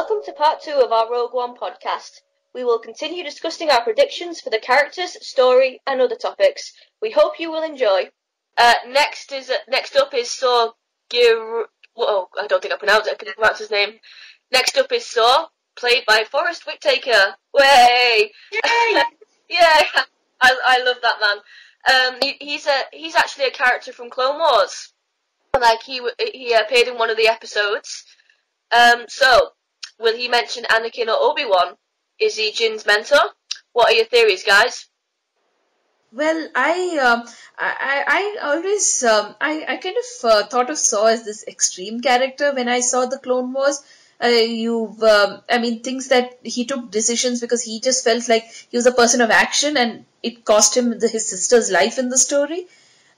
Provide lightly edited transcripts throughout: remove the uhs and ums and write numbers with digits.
Welcome to part 2 of our Rogue One podcast. We will continue discussing our predictions for the characters, story, and other topics. We hope you will enjoy. Next up is Saw I don't think I can pronounce his name. Next up is Saw, played by Forrest Whitaker. Way! Yeah, I love that man. He's actually a character from Clone Wars. Like he appeared in one of the episodes. So will he mention Anakin or Obi-Wan? Is he Jin's mentor? What are your theories, guys? Well, I always I kind of thought of Saw as this extreme character when I saw the Clone Wars. Things that he took decisions because he just felt like he was a person of action, and it cost him his sister's life in the story.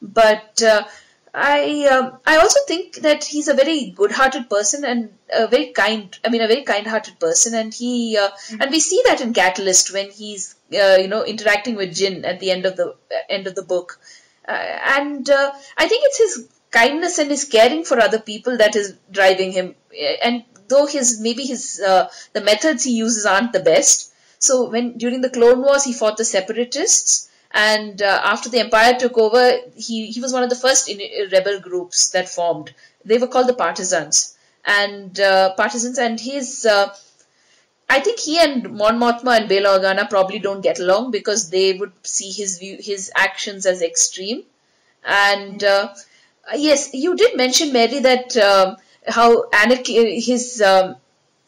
But I also think that he's a very good-hearted person and a very kind-hearted person, and and we see that in Catalyst when he's interacting with Jin at the end of the book, I think it's his kindness and his caring for other people that is driving him. And though the methods he uses aren't the best, so when during the Clone Wars he fought the Separatists. And after the Empire took over, he was one of the first rebel groups that formed. They were called the Partisans. And I think he and Mon Mothma and Bail Organa probably don't get along because they would see his actions as extreme. And yes, you did mention, Mary, that how Anakin, his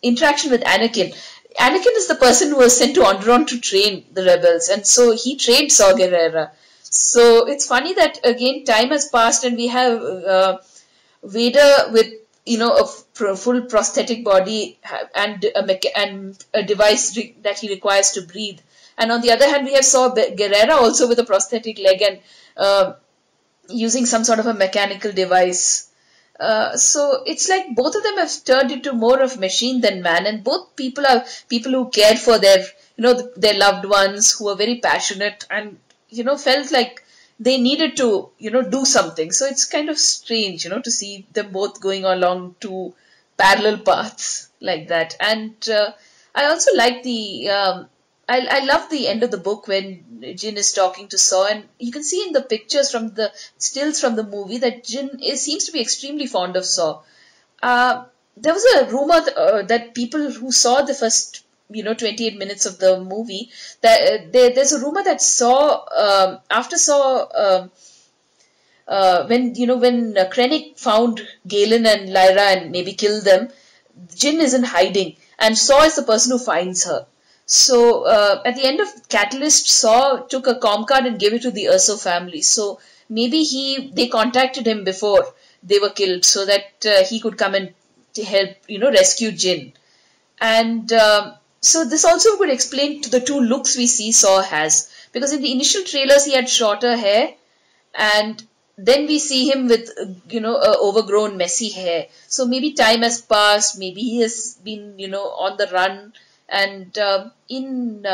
interaction with Anakin is the person who was sent to Onderon to train the rebels, and so he trained Saw Gerrera. So it's funny that again time has passed and we have Vader with a full prosthetic body and a device that he requires to breathe, and on the other hand we have Saw Gerrera also with a prosthetic leg and using some sort of a mechanical device. So it's like both of them have turned into more of machine than man, and both people are people who cared for their loved ones, who were very passionate and felt like they needed to do something. So it's kind of strange to see them both going along two parallel paths like that. And I also like I love the end of the book when Jin is talking to Saw, and you can see in the pictures from the stills from the movie that Jin seems to be extremely fond of Saw. There was a rumor that people who saw the first 28 minutes of the movie, that there's a rumor that Saw after Saw when Krennic found Galen and Lyra and maybe killed them, Jin is in hiding and Saw is the person who finds her. So at the end of Catalyst, Saw took a comm card and gave it to the Urso family. So maybe they contacted him before they were killed so that he could come and to help rescue Jin. And so this also would explain to the two looks we see Saw has, because in the initial trailers he had shorter hair, and then we see him with overgrown messy hair. So maybe time has passed, maybe he has been on the run. And and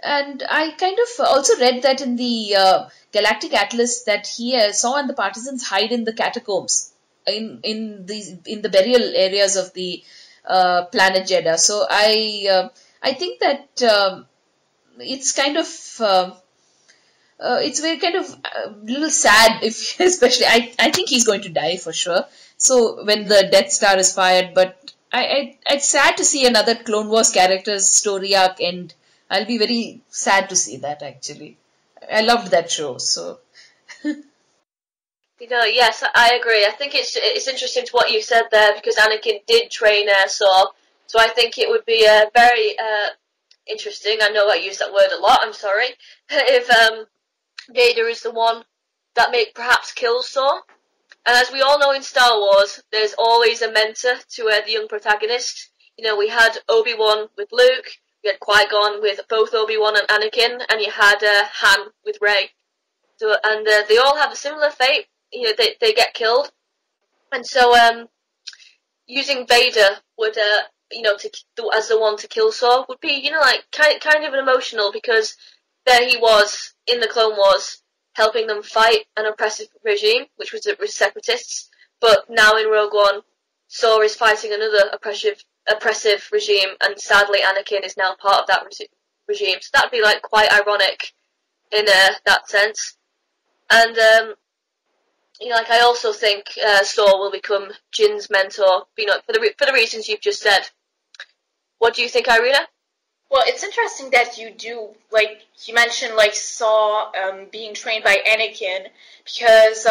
I kind of also read that in the Galactic Atlas that Saw and the Partisans hide in the catacombs in the burial areas of the planet Jeddah. So I think that it's kind of it's very kind of a little sad, if especially I think he's going to die for sure. So when the Death Star is fired, but it's sad to see another Clone Wars character's story arc end. I'll be very sad to see that, actually. I loved that show, so. Yes, I agree. I think it's interesting to what you said there, because Anakin did train Saw, so I think it would be very interesting. I know I use that word a lot, I'm sorry. If Vader is the one that may perhaps kill Saw. And as we all know in Star Wars, there's always a mentor to the young protagonist. We had Obi-Wan with Luke, we had Qui-Gon with both Obi-Wan and Anakin, and you had Han with Rey. So, and they all have a similar fate. They get killed. And so using Vader would, as the one to kill Saw would be, kind of emotional, because there he was in the Clone Wars, helping them fight an oppressive regime, which was the Separatists. But now in Rogue One, Saw is fighting another oppressive oppressive regime, and sadly Anakin is now part of that regime. So that'd be like quite ironic in that sense. And like I also think Saw will become Jin's mentor, for the reasons you've just said. What do you think, Irina? Well, it's interesting that you mentioned, Saw being trained by Anakin, because,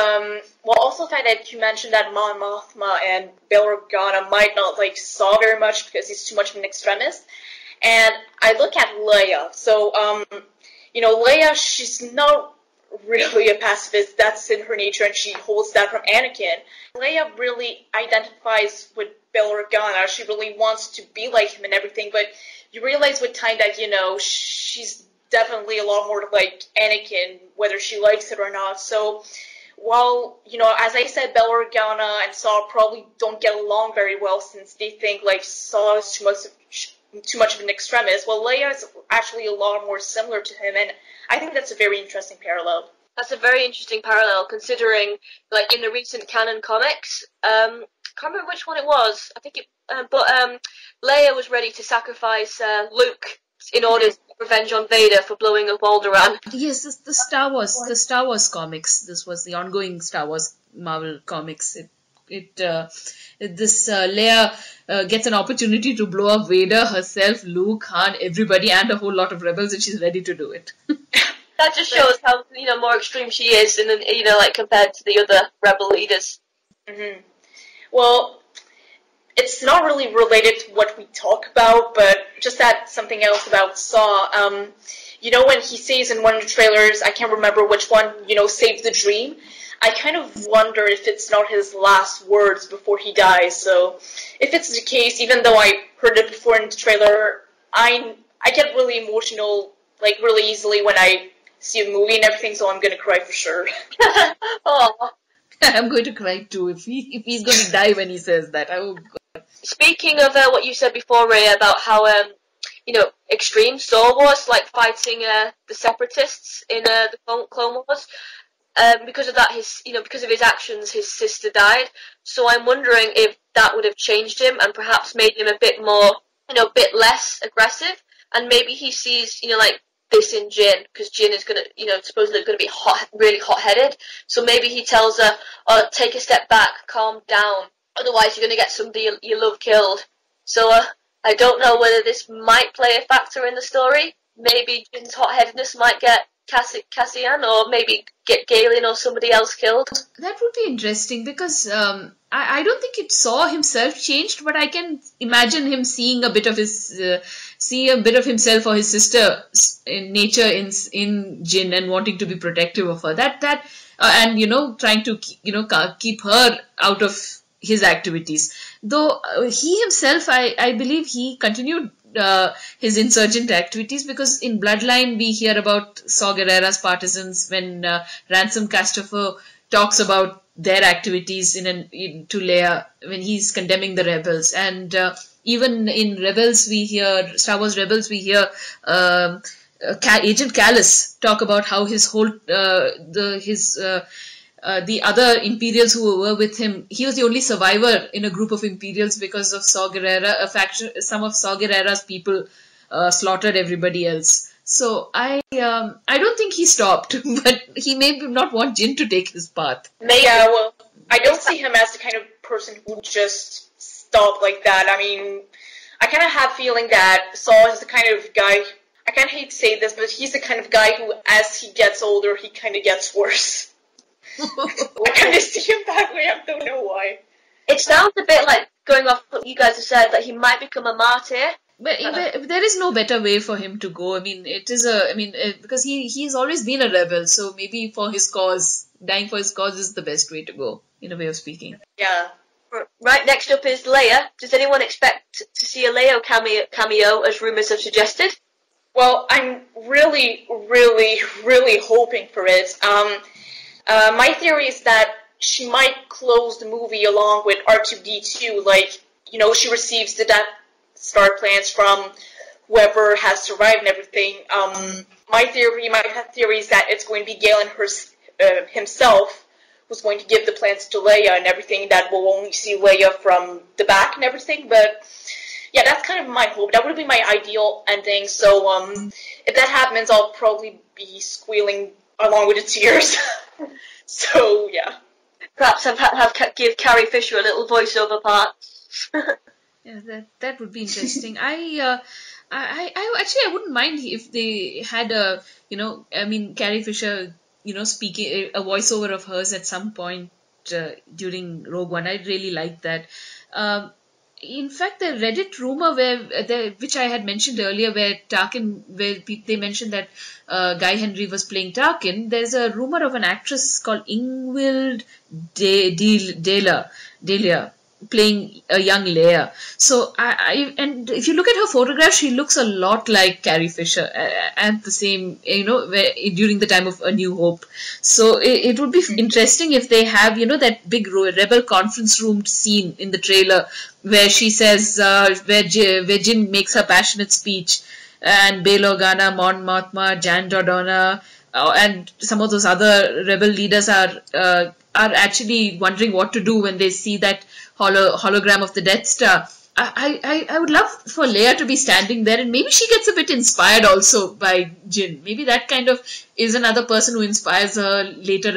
also the fact that you mentioned that Mon Mothma and Bail Organa might not like Saw very much because he's too much of an extremist. And I look at Leia. So, Leia, she's not really a pacifist. That's in her nature, and she holds that from Anakin. Leia really identifies with Bail Organa. She really wants to be like him and everything, but you realize with time that, she's definitely a lot more like Anakin, whether she likes it or not. So, while, as I said, Bail Organa and Saw probably don't get along very well since they think, Saw is too much of an extremist, well, Leia is actually a lot more similar to him, and I think that's a very interesting parallel. That's a very interesting parallel, considering, in the recent canon comics, I can't remember which one it was, I think Leia was ready to sacrifice Luke in order to get revenge on Vader for blowing up Alderaan. Yes, the Star Wars comics. This was the ongoing Star Wars Marvel comics. Leia gets an opportunity to blow up Vader, herself, Luke, Han, everybody, and a whole lot of rebels, and she's ready to do it. That just shows how more extreme she is, and compared to the other rebel leaders. Mm-hmm. Well, it's not really related to what we talk about, but just add something else about Saw. When he says in one of the trailers, I can't remember which one, save the dream. I kind of wonder if it's not his last words before he dies. So if it's the case, even though I heard it before in the trailer, I get really emotional, really easily when I see a movie and everything, so I'm going to cry for sure. Oh, I'm going to cry too if he's going to die when he says that. Oh, God. Speaking of what you said before, Ray, about how extreme Saw was, fighting the Separatists in the Clone Wars. Because of that, because of his actions, his sister died. So I'm wondering if that would have changed him and perhaps made him a bit more, a bit less aggressive. And maybe he sees, this in Jin, because Jin is gonna, supposedly gonna be really hot-headed. So maybe he tells her, "Oh, take a step back, calm down. Otherwise, you're gonna get somebody you love killed." So I don't know whether this might play a factor in the story. Maybe Jin's hot-headedness might get Cassian, or maybe get Galen or somebody else killed. That would be interesting, because I don't think it Saw himself changed, but I can imagine him seeing a bit of himself or his sister in nature in Jin, and wanting to be protective of her. And trying to keep her out of his activities. Though he himself, I believe he continued his insurgent activities, because in Bloodline we hear about Saw Gerrera's partisans when Ransom Castafer talks about their activities to Leia when he's condemning the rebels, and even in Star Wars Rebels we hear Agent Kallus talk about how his whole the other Imperials who were with him, he was the only survivor in a group of Imperials because of Saw Gerrera. Some of Saw Gerrera's people slaughtered everybody else. So I don't think he stopped, but he may not want Jin to take his path. Yeah, well, I don't see him as the kind of person who would just stop like that. I mean, I kind of have feeling that Saw is the kind of guy, I kind of hate to say this, but he's the kind of guy who, as he gets older, he kind of gets worse. I kind of see him that way, I don't know why. It sounds a bit like, going off what you guys have said, that he might become a martyr. But there is no better way for him to go. I mean, because he's always been a rebel, so maybe for his cause, dying for his cause is the best way to go, in a way of speaking. Yeah. Right, next up is Leia. Does anyone expect to see a Leia cameo, as rumours have suggested? Well, I'm really, really, really hoping for it. My theory is that she might close the movie along with R2-D2, she receives the Death Star plans from whoever has survived and everything. My theory is that it's going to be Galen himself who's going to give the plans to Leia and everything, that we'll only see Leia from the back and everything, but, yeah, that's kind of my hope. That would be my ideal ending. So if that happens, I'll probably be squealing along with the tears. So yeah. Perhaps give Carrie Fisher a little voiceover part. Yeah, that would be interesting. I actually I wouldn't mind if they had a Carrie Fisher speaking a voiceover of hers at some point during Rogue One. I'd really like that. In fact, the Reddit rumor which I had mentioned earlier, where they mentioned that Guy Henry was playing Tarkin. There's a rumor of an actress called Ingvild Delia playing a young Leia. So and if you look at her photograph, she looks a lot like Carrie Fisher at the same, during the time of A New Hope. So it would be interesting if they have, that big rebel conference room scene in the trailer where she says, where Jyn makes her passionate speech, and Bail Organa, Mon Mothma, Jan Dodonna, and some of those other rebel leaders are actually wondering what to do when they see that hologram of the Death Star. I would love for Leia to be standing there, and maybe she gets a bit inspired also by Jyn. Maybe that kind of is another person who inspires her later,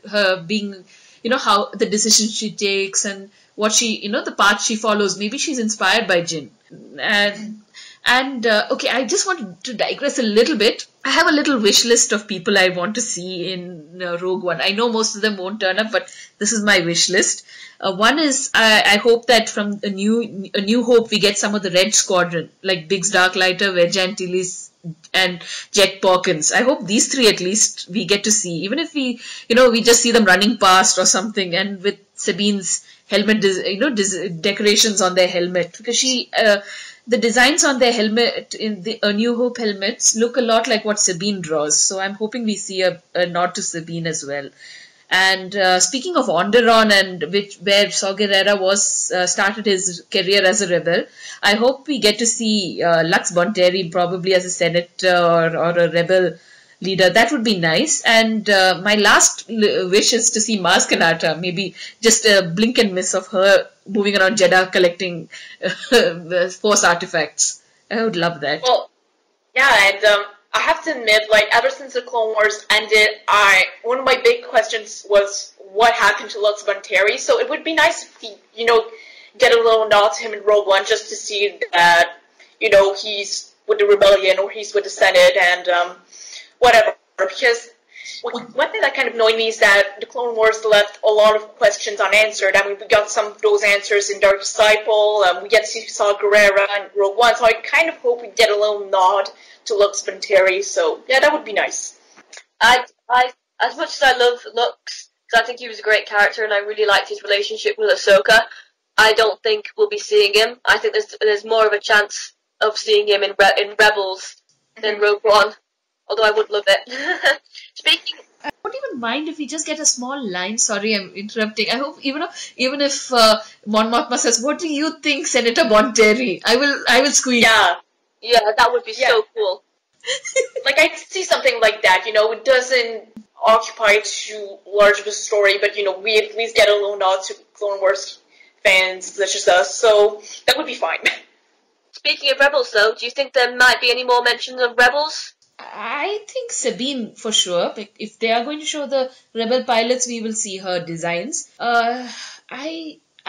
her being, how the decisions she takes and what she, the path she follows. Maybe she's inspired by Jyn. And okay, I just wanted to digress a little bit. I have a little wish list of people I want to see in Rogue One. I know most of them won't turn up, but this is my wish list. One is I hope that from a new Hope we get some of the Red Squadron, like Biggs Darklighter, Wedge Antilles, and Jet Porkins. I hope these three at least we get to see, even if we just see them running past or something, and with Sabine's helmet, decorations on their helmet, because the designs on their helmet in the A New Hope helmets look a lot like what Sabine draws. So I'm hoping we see a nod to Sabine as well. And speaking of Onderon, and where Saw Gerrera started his career as a rebel, I hope we get to see Lux Bonteri probably as a senator or a rebel leader. That would be nice. And my last wish is to see Maz Kanata, maybe just a blink and miss of her moving around Jeddah collecting Force artifacts. I would love that. Well, yeah, and I have to admit, ever since the Clone Wars ended, one of my big questions was what happened to Lux Bonteri. So it would be nice if he, get a little nod to him in Rogue One, just to see that, he's with the rebellion or he's with the Senate and whatever. Because one thing that kind of annoyed me is that the Clone Wars left a lot of questions unanswered. I mean, we got some of those answers in Dark Disciple. We get to see Saw Gerrera and Rogue One, so I kind of hope we get a little nod to Lux Bonteri. So yeah, that would be nice. I as much as I love Lux, because I think he was a great character and I really liked his relationship with Ahsoka, I don't think we'll be seeing him. I think there's more of a chance of seeing him in Rebels than Rogue One. Although I would love it. Speaking, I wouldn't even mind if we just get a small line. Sorry, I'm interrupting. I hope even if Mon Mothma says, "What do you think, Senator Bonteri?" I will squeal. Yeah, that would be so cool. I'd see something like that. It doesn't occupy too large of a story, but we at least get a little nod to Clone Wars fans such as us. So that would be fine. Speaking of Rebels, though, do you think there might be any more mentions of Rebels? I think Sabine for sure. If they are going to show the rebel pilots, we will see her designs. I'm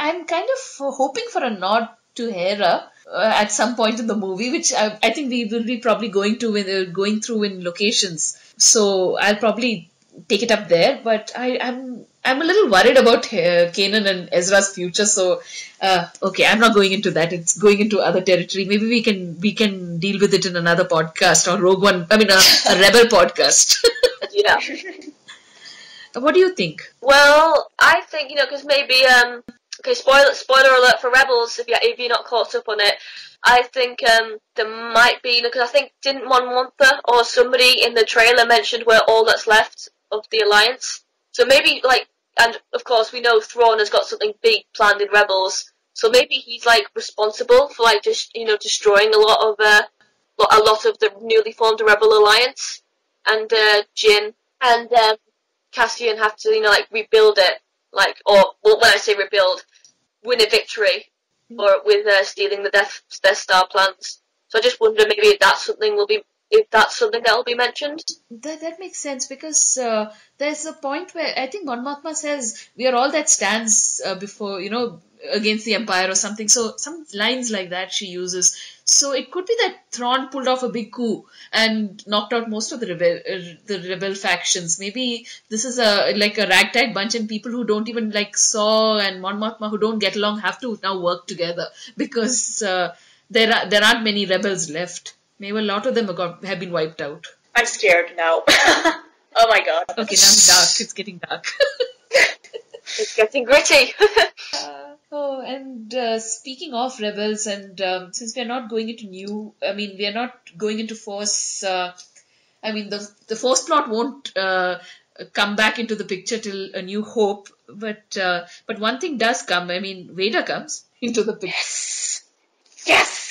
kind of hoping for a nod to Hera at some point in the movie, which I think we will be probably going through in locations. So I'll probably take it up there. But I'm a little worried about Kanan and Ezra's future. So okay, I'm not going into that. It's going into other territory. Maybe we can deal with it in another podcast or Rogue One. I mean, a Rebel podcast. Yeah. What do you think? Well, I think because maybe okay, spoiler alert for Rebels if you're not caught up on it. I think there might be because I think didn't Mon Mothma or somebody in the trailer mentioned we're all that's left of the Alliance. So maybe and of course we know Thrawn has got something big planned in Rebels. So maybe he's responsible for just destroying a lot of the newly formed Rebel Alliance, and Jyn and Cassian have to rebuild it, or when I say rebuild, win a victory. or with stealing the Death Star plans. So I just wonder maybe if that's something that will be mentioned. That makes sense because there's a point where I think Mon Mothma says we are all that stands before, against the Empire or something. So some lines like that she uses. So it could be that Thrawn pulled off a big coup and knocked out most of the rebel factions. Maybe this is like a ragtag bunch, and people who don't even like Saw and Mon Mothma who don't get along have to now work together because there aren't many rebels left. Maybe a lot of them have been wiped out. I'm scared now. Oh my god. Okay, now it's dark. It's getting dark. It's getting gritty. And speaking of rebels, and since we are not going into we are not going into Force. The Force plot won't come back into the picture till A New Hope. But one thing does come. Vader comes into the picture. Yes.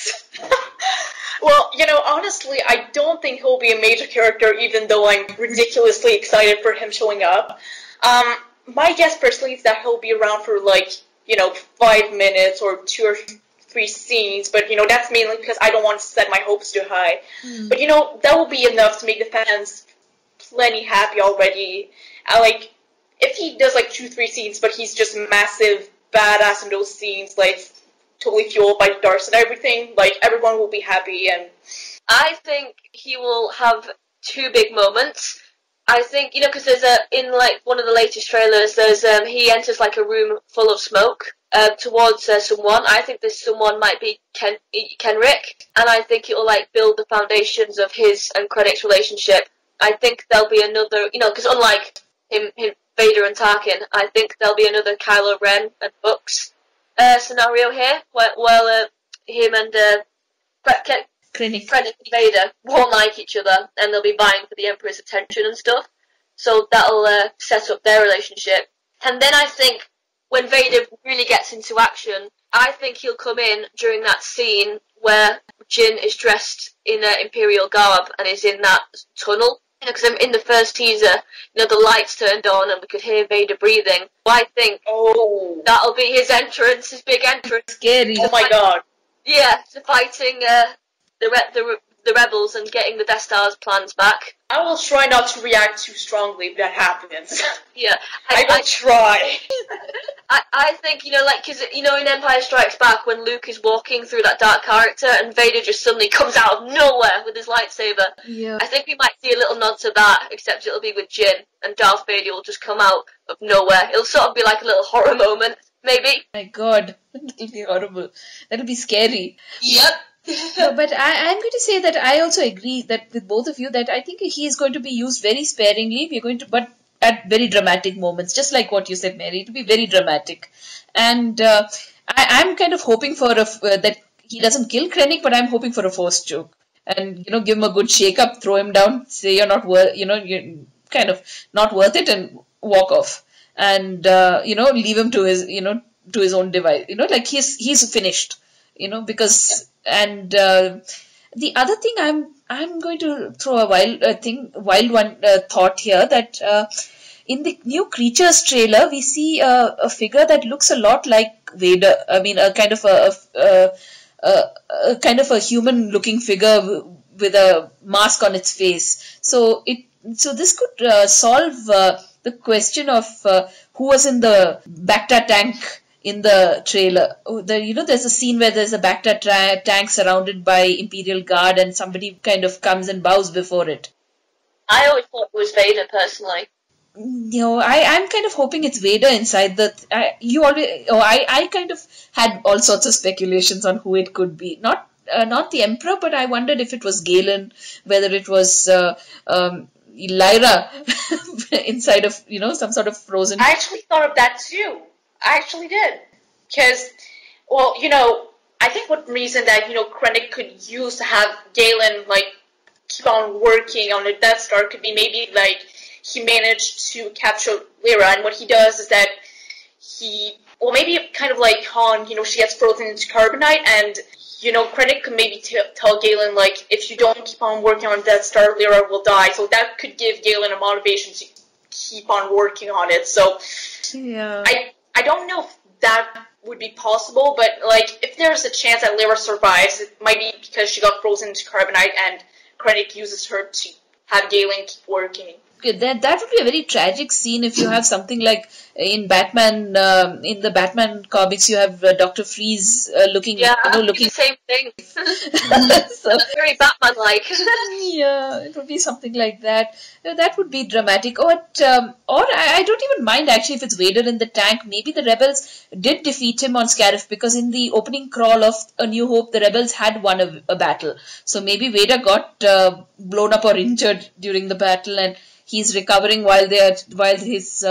Well, honestly, I don't think he'll be a major character, even though I'm ridiculously excited for him showing up. My guess personally is that he'll be around for 5 minutes or 2 or 3 scenes, but that's mainly because I don't want to set my hopes too high. But that will be enough to make the fans plenty happy already. If he does 2-3 scenes, but he's just massive badass in those scenes, totally fueled by darts and everything, everyone will be happy. And I think he will have 2 big moments. I think, because there's in one of the latest trailers, there's he enters a room full of smoke towards someone. I think this someone might be Kenrick, and I think it will build the foundations of his and Krennic's relationship. I think there'll be another, because unlike him, Vader and Tarkin, I think there'll be another Kylo Ren and Hux scenario here, where him and Krennic and Vader won't like each other, and they'll be vying for the Emperor's attention and stuff. So that'll set up their relationship. And then I think when Vader really gets into action, I think he'll come in during that scene where Jyn is dressed in Imperial garb and is in that tunnel. Because in the first teaser, the lights turned on and we could hear Vader breathing. So I think that'll be his entrance, his big entrance. Scary. Oh my god. Yeah, to fighting the rebels and getting the Death Star's plans back. I will try not to react too strongly if that happens. Yeah. I will try. I think, because, in Empire Strikes Back, when Luke is walking through that dark character and Vader just suddenly comes out of nowhere with his lightsaber. Yeah. I think we might see a little nod to that, except it'll be with Jyn, and Darth Vader will just come out of nowhere. It'll sort of be like a little horror moment, maybe. My god, that'll be horrible. That'll be scary. Yep. No, but I'm going to say that I also agree that with both of you that I think he is going to be used very sparingly. But at very dramatic moments, just like what you said, Mary, it will be very dramatic. And I'm kind of hoping for that he doesn't kill Krennic, but I'm hoping for a Force choke and give him a good shake up, throw him down, say you're not you're kind of not worth it, and walk off, and leave him to his to his own device. He's finished. Because the other thing I'm going to throw a wild thought here that in the new Creatures trailer we see a figure that looks a lot like Vader. A kind of a human looking figure with a mask on its face. So this could solve the question of who was in the Bacta tank in the trailer. There's a scene where there's a Bacta tank surrounded by Imperial Guard and somebody kind of comes and bows before it. I always thought it was Vader, personally. I'm kind of hoping it's Vader inside the... I kind of had all sorts of speculations on who it could be. Not the Emperor, but I wondered if it was Galen, whether it was Lyra inside of, some sort of frozen... I actually thought of that too. I actually did. Because, I think one reason that, Krennic could use to have Galen, keep on working on the Death Star could be maybe, he managed to capture Lyra, and what he does is that maybe kind of like Han, she gets frozen into carbonite, and, Krennic could maybe tell Galen, if you don't keep on working on Death Star, Lyra will die, so that could give Galen a motivation to keep on working on it, so... Yeah. I don't know if that would be possible, but like if there's a chance that Lyra survives, it might be because she got frozen into carbonite and Krennic uses her to have Galen keep working. That would be a very tragic scene if you have something like in Batman, in the Batman comics, you have Dr. Freeze looking, looking the same thing. So, very Batman-like. Yeah, it would be something like that. That would be dramatic. Or I don't even mind actually if it's Vader in the tank. Maybe the rebels did defeat him on Scarif because in the opening crawl of A New Hope, the rebels had won a battle. So maybe Vader got blown up or injured during the battle and he's recovering while his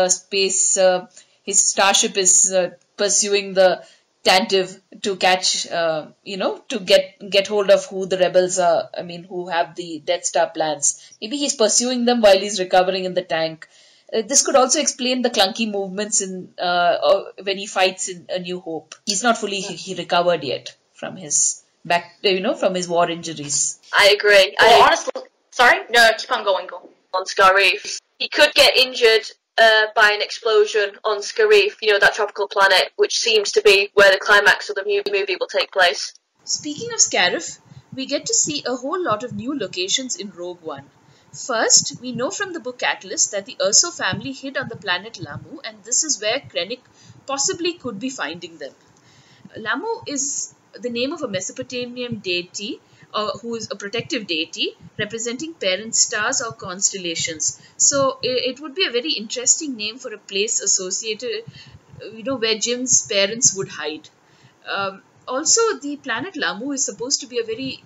his starship is pursuing the Tantive to catch, to get hold of who the rebels are. I mean, who have the Death Star plans. Maybe he's pursuing them while he's recovering in the tank. This could also explain the clunky movements when he fights in A New Hope. He's not fully he recovered yet from his from his war injuries. I agree. Honestly, sorry, no, keep on going. Go on Scarif. He could get injured by an explosion on Scarif, that tropical planet, which seems to be where the climax of the movie will take place. Speaking of Scarif, we get to see a whole lot of new locations in Rogue One. First, we know from the book Catalyst that the Urso family hid on the planet Lamu, and this is where Krennic possibly could be finding them. Lamu is the name of a Mesopotamian deity who is a protective deity representing parent stars or constellations. So it would be a very interesting name for a place associated, where Jim's parents would hide. Also, the planet Lamu is supposed to be a very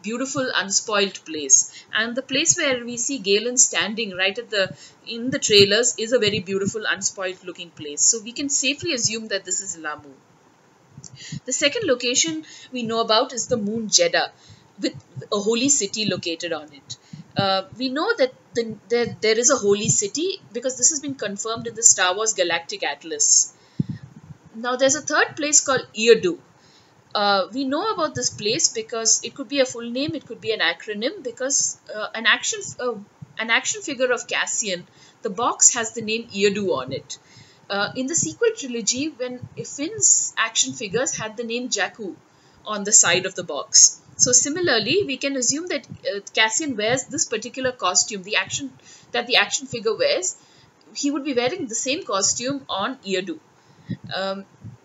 beautiful, unspoiled place. And the place where we see Galen standing right in the trailers is a very beautiful, unspoiled looking place. So we can safely assume that this is Lamu. The second location we know about is the moon Jeddah, with a holy city located on it. We know that there is a holy city because this has been confirmed in the Star Wars Galactic Atlas. Now there's a third place called Eardu. We know about this place because it could be a full name, it could be an acronym, because an action figure of Cassian, the box has the name Eardu on it. In the sequel trilogy, when Finn's action figures had the name Jakku on the side of the box. So similarly, we can assume that Cassian wears this particular costume, the action figure wears. He would be wearing the same costume on Eardu.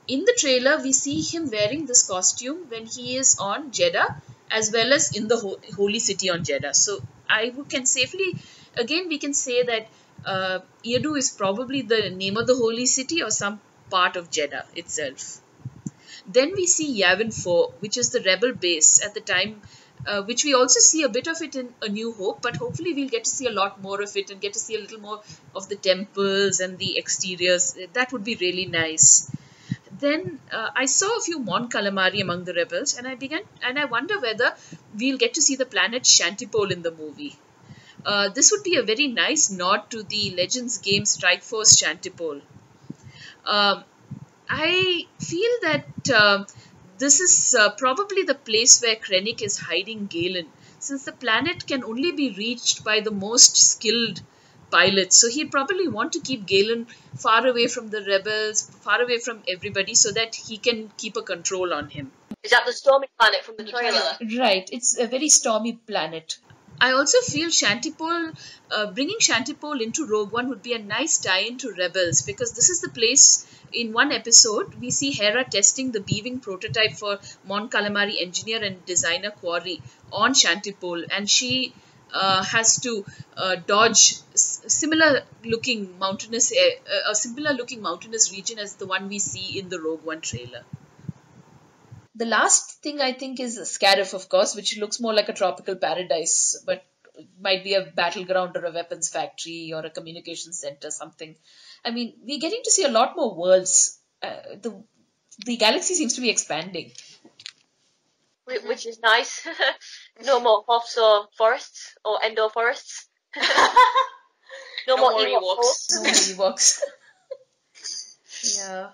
In the trailer, we see him wearing this costume when he is on Jeddah, as well as in the holy city on Jeddah. So we can say that Eardu is probably the name of the holy city or some part of Jeddah itself. Then we see Yavin 4, which is the rebel base at the time, which we also see a bit of it in A New Hope, but hopefully we'll get to see a lot more of it and get to see a little more of the temples and the exteriors. That would be really nice. Then I saw a few Mon Calamari among the rebels, and I wonder whether we'll get to see the planet Shantipole in the movie. This would be a very nice nod to the Legends game Strike Force Shantipole. I feel that this is probably the place where Krennic is hiding Galen, since the planet can only be reached by the most skilled pilots. So he'd probably want to keep Galen far away from the rebels, far away from everybody, so that he can keep a control on him. Is that the stormy planet from the trailer? Right, it's a very stormy planet. I also feel bringing Shantipole into Rogue One would be a nice tie-in to Rebels, because this is the place. In one episode, we see Hera testing the beaving prototype for Mon Calamari engineer and designer Quarry on Shantipole, and she has to dodge a similar looking mountainous region as the one we see in the Rogue One trailer. The last thing I think is Scarif, of course, which looks more like a tropical paradise, but might be a battleground or a weapons factory or a communication center, something. I mean, we're getting to see a lot more worlds. The galaxy seems to be expanding. Which is nice. No more Hoths or forests, or Endor forests. No more Ewoks. No more Ewoks. Yeah.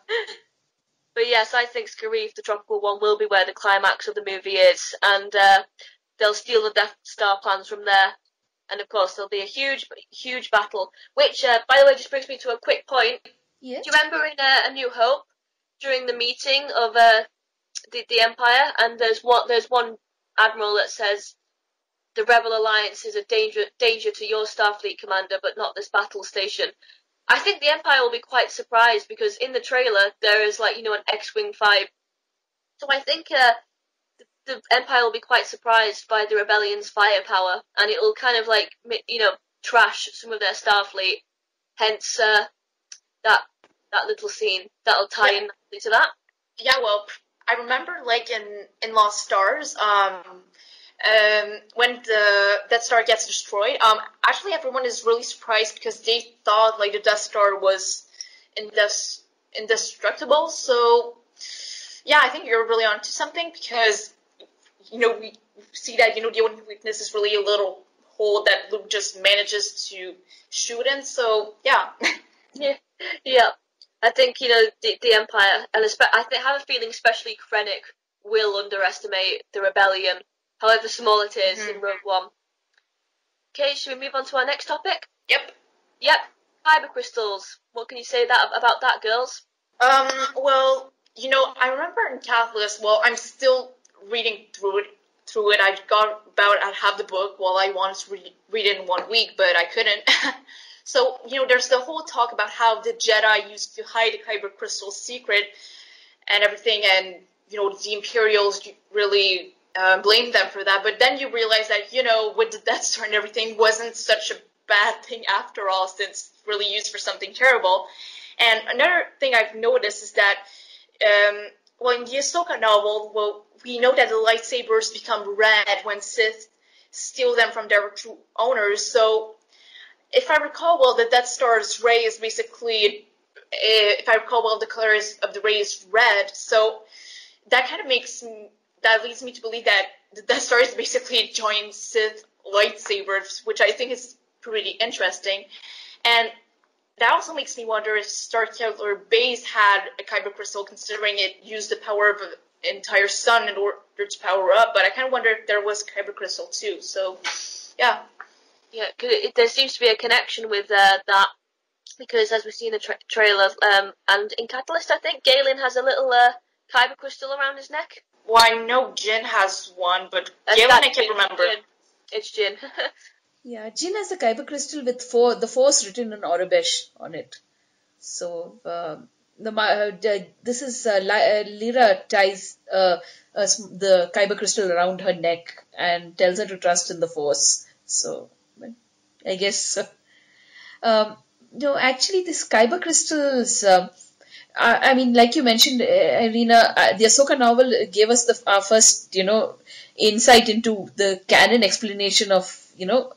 But yes, I think Scarif, the tropical one, will be where the climax of the movie is, and they'll steal the Death Star plans from there. And of course, there'll be a huge, huge battle. Which, by the way, just brings me to a quick point. Yes. Do you remember in A New Hope, during the meeting of the Empire, and there's one admiral that says the Rebel Alliance is a danger to your Starfleet commander, but not this battle station. I think the Empire will be quite surprised because in the trailer there is an X-wing 5. So I think the Empire will be quite surprised by the Rebellion's firepower, and it will kind of trash some of their Starfleet. Hence that little scene that'll tie in nicely to that. Yeah, well, I remember in Lost Stars, when the Death Star gets destroyed, actually everyone is really surprised because they thought the Death Star was indestructible. So yeah, I think you're really onto something because we see that the only weakness is really a little hole that Luke just manages to shoot in. So yeah. yeah. I think the Empire, and I have a feeling especially Krennic will underestimate the rebellion, however small it is in Rogue One. Okay, should we move on to our next topic? Yep. Kyber crystals. What can you say about that, girls? Well, I remember in Calculus. Well, I'm still reading through it. I got about half the book. Well, I wanted to read it in 1 week, but I couldn't. So, there's the whole talk about how the Jedi used to hide the Kyber crystal secret and everything, and, the Imperials really blamed them for that. But then you realize that, with the Death Star and everything, wasn't such a bad thing after all, since it's really used for something terrible. And another thing I've noticed is that, in the Ahsoka novel, we know that the lightsabers become red when Sith steal them from their true owners. So, if I recall the Death Star's ray is basically, the color of the ray is red. So that kind of leads me to believe that the Death Star is basically a joint Sith lightsabers, which I think is pretty interesting. And that also makes me wonder if Starkiller Base had a Kyber crystal, considering it used the power of an entire sun in order to power up. But I kind of wonder if there was Kyber crystal too. So, yeah. Yeah, cause there seems to be a connection with that, because as we see in the trailer, and in Catalyst, I think, Galen has a little Kyber crystal around his neck. Well, I know Jin has one, but Galen I can't remember. It's Jin. Yeah, Jin has a Kyber crystal with the Force written in Aurebesh on it. So, this is Lyra ties the Kyber crystal around her neck and tells her to trust in the Force. So, I guess, no, actually, these Kyber crystals, I mean, like you mentioned, Irina, the Ahsoka novel gave us our first, insight into the canon explanation of,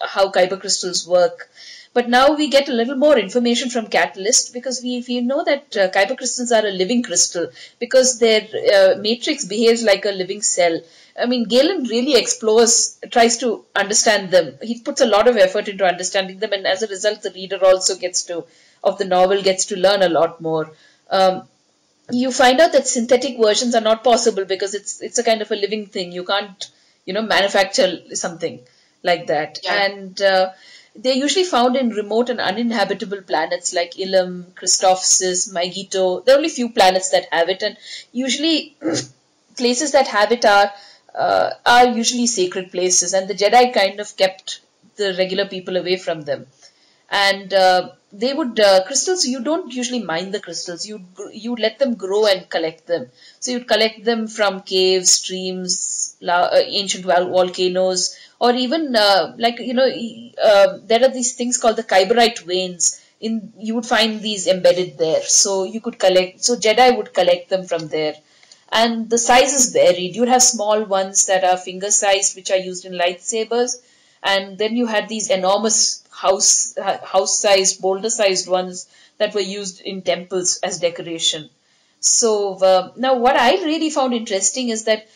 how Kyber crystals work. But now we get a little more information from Catalyst, because we know that Kyber crystals are a living crystal because their matrix behaves like a living cell. I mean, Galen really tries to understand them. He puts a lot of effort into understanding them, and as a result, the reader also of the novel gets to learn a lot more. You find out that synthetic versions are not possible because it's a kind of a living thing. You can't, manufacture something like that. Yeah. And they're usually found in remote and uninhabitable planets like Ilum, Christophsis, Megiddo. There are only few planets that have it, and usually places that have it are usually sacred places, and the Jedi kind of kept the regular people away from them. And they would crystals. You don't usually mine the crystals. You let them grow and collect them. So you'd collect them from caves, streams, ancient volcanoes, or even there are these things called the Kyberite veins. You would find these embedded there. So you could collect. So Jedi would collect them from there. And the size is varied. You'd have small ones that are finger-sized, which are used in lightsabers. And then you had these enormous house-sized, boulder-sized ones that were used in temples as decoration. So now what I really found interesting is that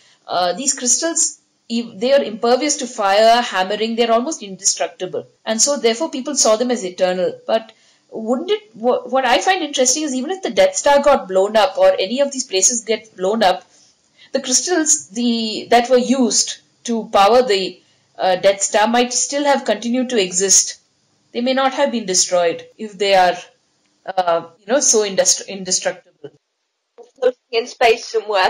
these crystals, they are impervious to fire, hammering. They're almost indestructible. And so therefore people saw them as eternal. But what I find interesting is even if the Death Star got blown up or any of these places get blown up, the crystals that were used to power the Death Star might still have continued to exist. They may not have been destroyed if they are, so indestructible. floating in space somewhere.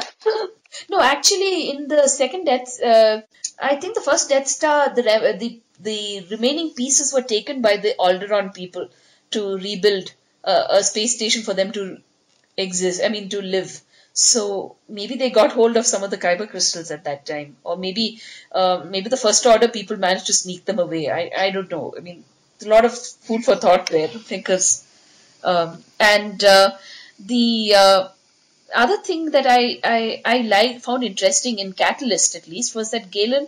No, actually, in the second Death, I think the first Death Star, the remaining pieces were taken by the Alderaan people to rebuild a space station for them to exist. I mean, to live. So maybe they got hold of some of the kyber crystals at that time, or maybe the First Order people managed to sneak them away. I don't know. I mean, a lot of food for thought there, because and the other thing that I found interesting in Catalyst, at least, was that Galen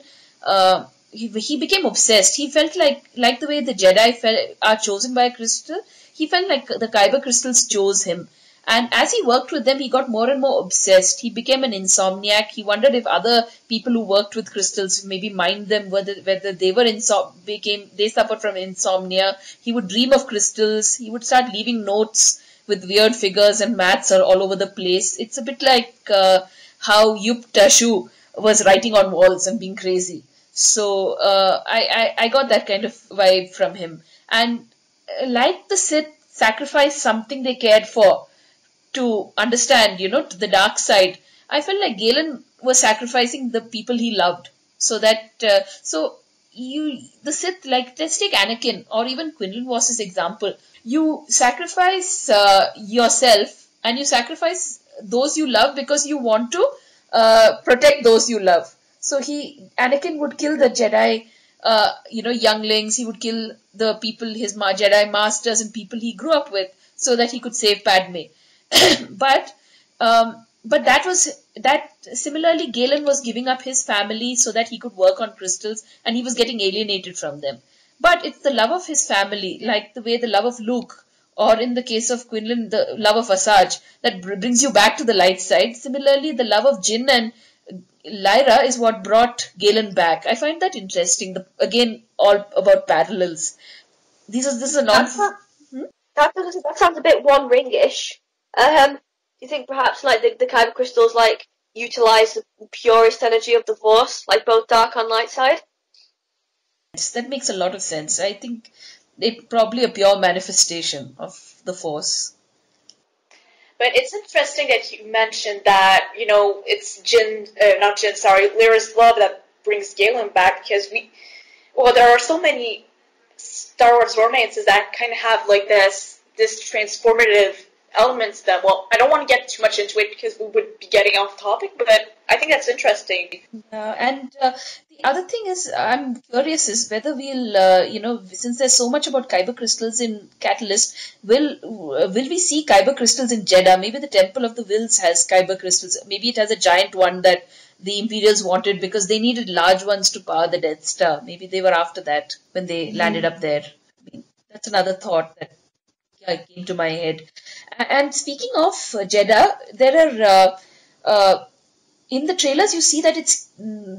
he became obsessed. He felt like the way the Jedi are chosen by a crystal. He felt like the kyber crystals chose him. And as he worked with them, he got more and more obsessed. He became an insomniac. He wondered if other people who worked with crystals maybe mind them, whether they were they suffered from insomnia. He would dream of crystals. He would start leaving notes with weird figures and maths are all over the place. It's a bit like how Yup Tashu was writing on walls and being crazy. So I got that kind of vibe from him. And like the Sith sacrificed something they cared for to understand, to the dark side, I felt like Galen was sacrificing the people he loved. So that, the Sith, like, let's take Anakin or even Quinlan Voss's example. You sacrifice yourself and you sacrifice those you love because you want to protect those you love. So Anakin would kill the Jedi, younglings. He would kill the people, his Jedi masters and people he grew up with, so that he could save Padme. but similarly, Galen was giving up his family so that he could work on crystals, and he was getting alienated from them. But it's the love of his family, like the way the love of Luke, or in the case of Quinlan, the love of Asajj, that brings you back to the light side. Similarly, the love of Jinn and Lyra is what brought Galen back. I find that interesting. Again, all about parallels. This is a non. That sounds a bit One Ring-ish. Do you think perhaps like the kyber crystals like utilize the purest energy of the Force, like both dark and light side? That makes a lot of sense. I think it's probably a pure manifestation of the Force. But it's interesting that you mentioned that, it's Lyra's love that brings Galen back, because there are so many Star Wars romances that kind of have like this transformative elements that, I don't want to get too much into it because we would be getting off topic, but I think that's interesting. And the other thing is, I'm curious is whether we'll, since there's so much about kyber crystals in Catalyst, will we see kyber crystals in Jeddah? Maybe the Temple of the Wills has kyber crystals. Maybe it has a giant one that the Imperials wanted because they needed large ones to power the Death Star. Maybe they were after that when they landed up there. I mean, that's another thought that came to my head. And speaking of Jeddah, there are in the trailers you see that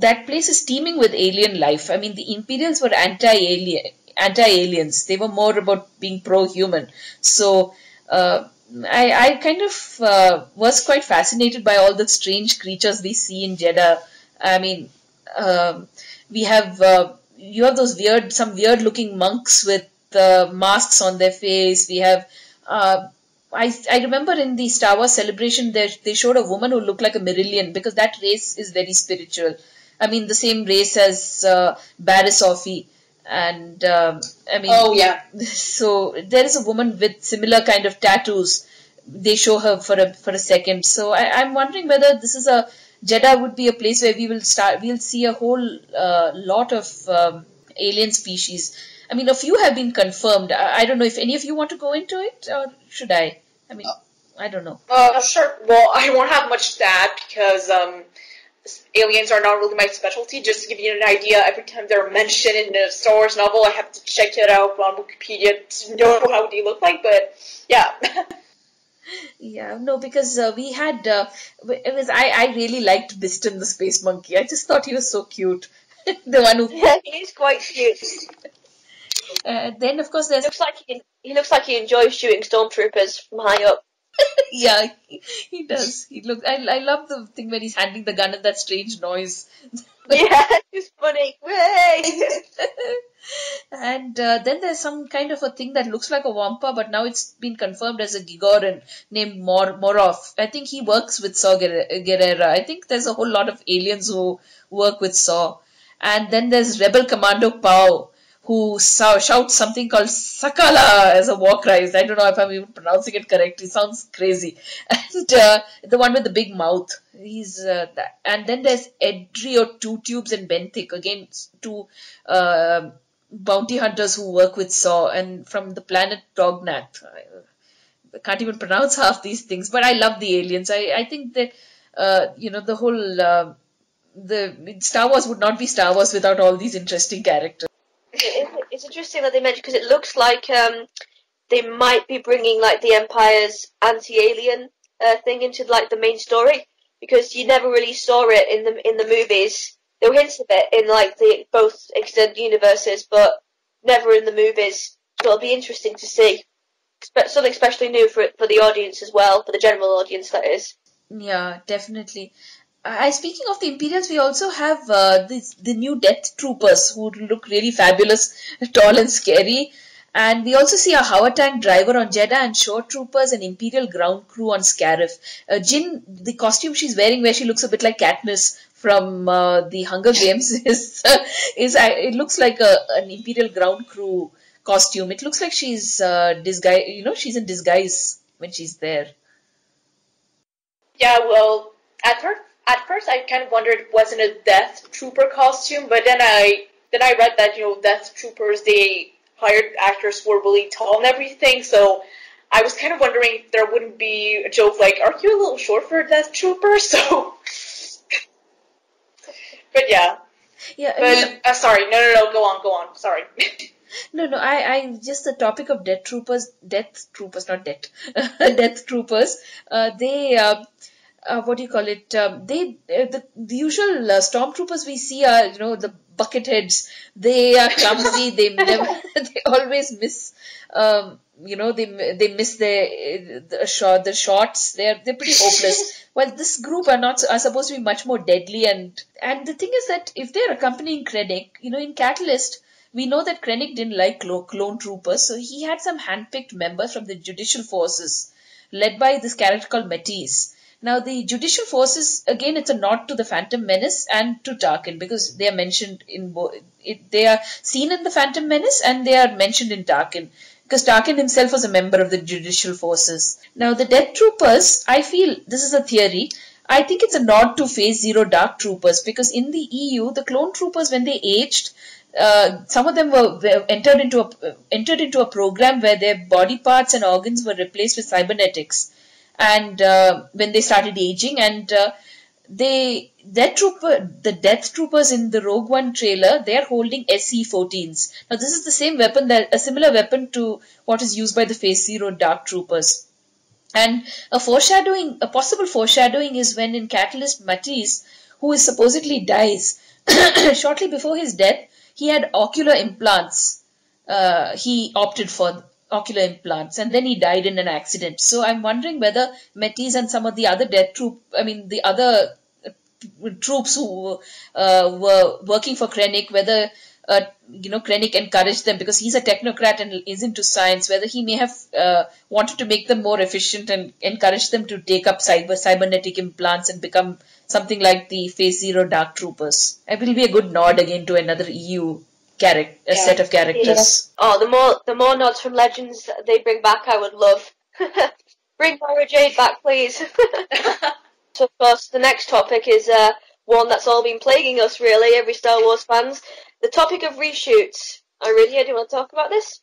that place is teeming with alien life. I mean, the Imperials were anti-aliens. They were more about being pro-human. So I kind of was quite fascinated by all the strange creatures we see in Jeddah. I mean, you have those some weird looking monks with masks on their face. We have I remember in the Star Wars Celebration they showed a woman who looked like a Marillion, because that race is very spiritual. I mean, the same race as Barriss Offee. And I mean, oh yeah. So there is a woman with similar kind of tattoos. They show her for a second. So I'm wondering whether this is Jeddah would be a place where we'll see a whole lot of alien species. I mean, a few have been confirmed. I don't know if any of you want to go into it, or should I? I mean, I don't know. Sure. Well, I won't have much to add because aliens are not really my specialty. Just to give you an idea, every time they're mentioned in a Star Wars novel, I have to check it out on Wikipedia to know how they look like. But yeah. Yeah, no, because we had I really liked Biston the space monkey. I just thought he was so cute. The one who he's quite cute. Then of course he looks like he enjoys shooting stormtroopers from high up. Yeah, he does. I love the thing when he's handling the gun and that strange noise. Yeah, it's funny. Way. And then there's some kind of a thing that looks like a Wampa, but now it's been confirmed as a Gigoran named Morov. I think he works with Saw Gerrera. I think there's a whole lot of aliens who work with Saw. And then there's Rebel Commando Pao, who shouts something called Sakala as a war cry. I don't know if I'm even pronouncing it correctly. It sounds crazy. And the one with the big mouth. He's that. And then there's Edrio, Two Tubes, and Benthic. Again, two bounty hunters who work with Saw, and from the planet Dognath. I can't even pronounce half these things, but I love the aliens. I think that the whole the Star Wars would not be Star Wars without all these interesting characters. It's interesting that they mentioned, because it looks like they might be bringing like the Empire's anti-alien thing into like the main story, because you never really saw it in the movies. There were hints of it in like the both extended universes, but never in the movies. So it'll be interesting to see. Something especially new for the audience as well, for the general audience, that is. Yeah, definitely. Speaking of the Imperials, we also have the new Death Troopers who look really fabulous, tall and scary. And we also see a Hover Tank driver on Jeddah and Shore Troopers and Imperial ground crew on Scarif. Jin, the costume she's wearing, where she looks a bit like Katniss from the Hunger Games, it looks like an Imperial ground crew costume. It looks like she's she's in disguise when she's there. Yeah, well, at first I kind of wondered, wasn't a Death Trooper costume, but then I read that Death Troopers, they hired actors who were really tall and everything, so I was kind of wondering if there wouldn't be a joke like, "Are you a little short for a Death Trooper?" So, but yeah. Yeah. But sorry, no, go on. Sorry. No, I just the topic of Death Troopers, not debt, Death Troopers. They, what do you call it? The usual stormtroopers we see are, the bucket heads. They are clumsy. They always miss. They miss the shots. They're pretty hopeless. Well, this group are supposed to be much more deadly, and the thing is that if they're accompanying Krennic, in Catalyst, we know that Krennic didn't like clone troopers, so he had some handpicked members from the judicial forces, led by this character called Matisse. Now, the judicial forces, again, it's a nod to the Phantom Menace and to Tarkin, because they are mentioned in both. They are seen in the Phantom Menace and they are mentioned in Tarkin, because Tarkin himself was a member of the judicial forces. Now, the Death Troopers, I feel, this is a theory, I think it's a nod to Phase Zero Dark Troopers, because in the EU, the clone troopers, when they aged, some of them were entered into a program where their body parts and organs were replaced with cybernetics, and when they started aging, and the Death Troopers in the Rogue One trailer, they are holding SE-14s. Now this is the same weapon, a similar weapon to what is used by the Phase Zero Dark Troopers. And a possible foreshadowing is when in Catalyst, Matisse, who is supposedly dies shortly before his death, he had ocular implants. He opted for ocular implants, and then he died in an accident. So I'm wondering whether Matisse and some of the other the other troops who were working for Krennic, whether Krennic encouraged them, because he's a technocrat and is into science, whether he may have wanted to make them more efficient and encourage them to take up cybernetic implants and become something like the Phase Zero Dark Troopers. It will be a good nod again to another EU set of characters. Yes. Oh, the more nods from Legends they bring back, I would love. Bring Mara Jade back, please. So, of course, the next topic is one that's all been plaguing us, really, every Star Wars fans. The topic of reshoots. Irina, do you want to talk about this?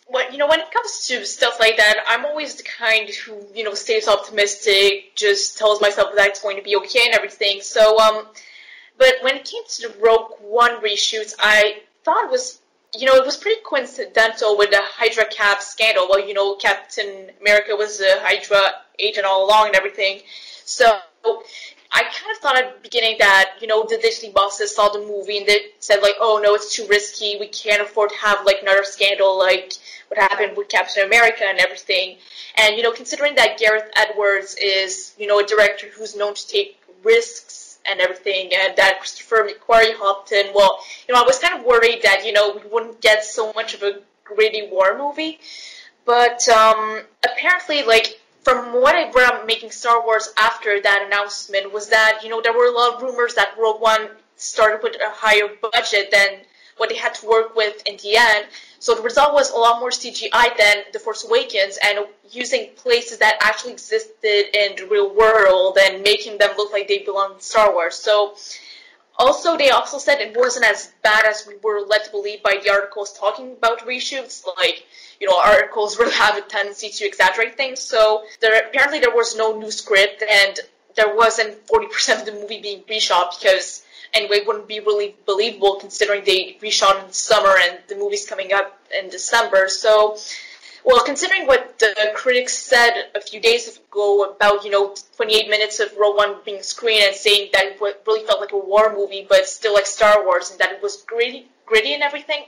When it comes to stuff like that, I'm always the kind who, stays optimistic, just tells myself that it's going to be okay and everything. So, but when it came to the Rogue One reshoots, I thought it was pretty coincidental with the Hydra Cap scandal. Well, Captain America was a Hydra agent all along and everything. So I kind of thought at the beginning that, the Disney bosses saw the movie and they said, like, oh, no, it's too risky. We can't afford to have, like, another scandal like what happened with Captain America and everything. And, considering that Gareth Edwards is, a director who's known to take risks and everything, and that Christopher McQuarrie hopped in. Well, I was kind of worried that, we wouldn't get so much of a gritty war movie. But apparently, like, from what I read on Making Star Wars after that announcement was that, there were a lot of rumors that Rogue One started with a higher budget than what they had to work with in the end. So the result was a lot more CGI than The Force Awakens, and using places that actually existed in the real world and making them look like they belong in Star Wars. So also, they also said it wasn't as bad as we were led to believe by the articles talking about reshoots. Like, articles really have a tendency to exaggerate things. So apparently there was no new script, and there wasn't 40% of the movie being reshot because, anyway, it wouldn't be really believable considering they reshot in the summer and the movie's coming up in December. So, well, considering what the critics said a few days ago about, 28 minutes of Rogue One being screened and saying that it really felt like a war movie, but still like Star Wars, and that it was gritty and everything,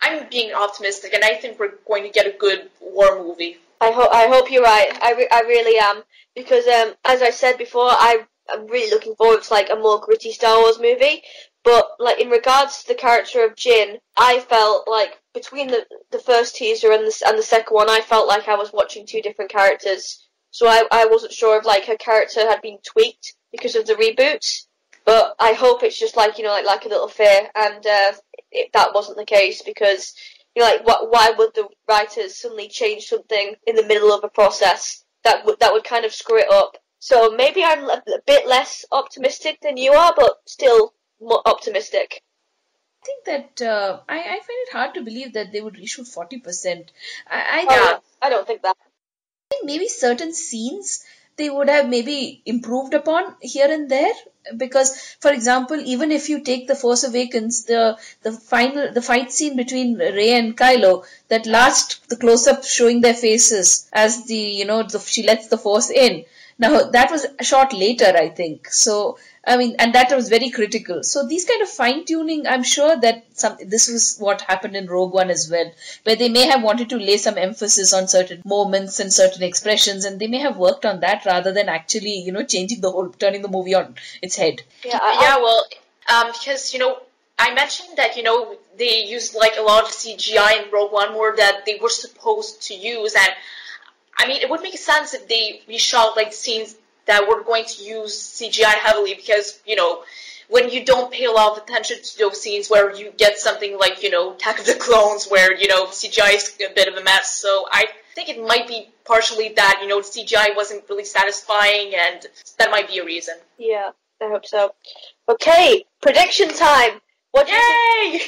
I'm being optimistic, and I think we're going to get a good war movie. I hope you're right. I really am, because as I said before, I'm really looking forward to like a more gritty Star Wars movie. But like in regards to the character of Jyn, I felt like between the first teaser and the second one, I felt like I was watching two different characters. So I wasn't sure if like her character had been tweaked because of the reboots. But I hope it's just like like a little fear, and that wasn't the case, because why would the writers suddenly change something in the middle of a process that would kind of screw it up? So maybe I'm a bit less optimistic than you are, but still more optimistic. I think that I find it hard to believe that they would reshoot 40%. I don't think that. I think maybe certain scenes they would have maybe improved upon here and there, because, for example, even if you take The Force Awakens, the fight scene between Rey and Kylo, the close up showing their faces as she lets the Force in. Now that was shot later, I think. So and that was very critical. So these kind of fine tuning, I'm sure that this was what happened in Rogue One as well, where they may have wanted to lay some emphasis on certain moments and certain expressions, and they may have worked on that rather than actually, turning the movie on its head. Because I mentioned that they used like a lot of CGI in Rogue One more that they were supposed to use, and I mean, it would make sense if they reshot like scenes that were going to use CGI heavily, because, when you don't pay a lot of attention to those scenes where you get something like, Attack of the Clones, where, CGI is a bit of a mess. So I think it might be partially that, CGI wasn't really satisfying, and that might be a reason. Yeah, I hope so. Okay, prediction time. Yay!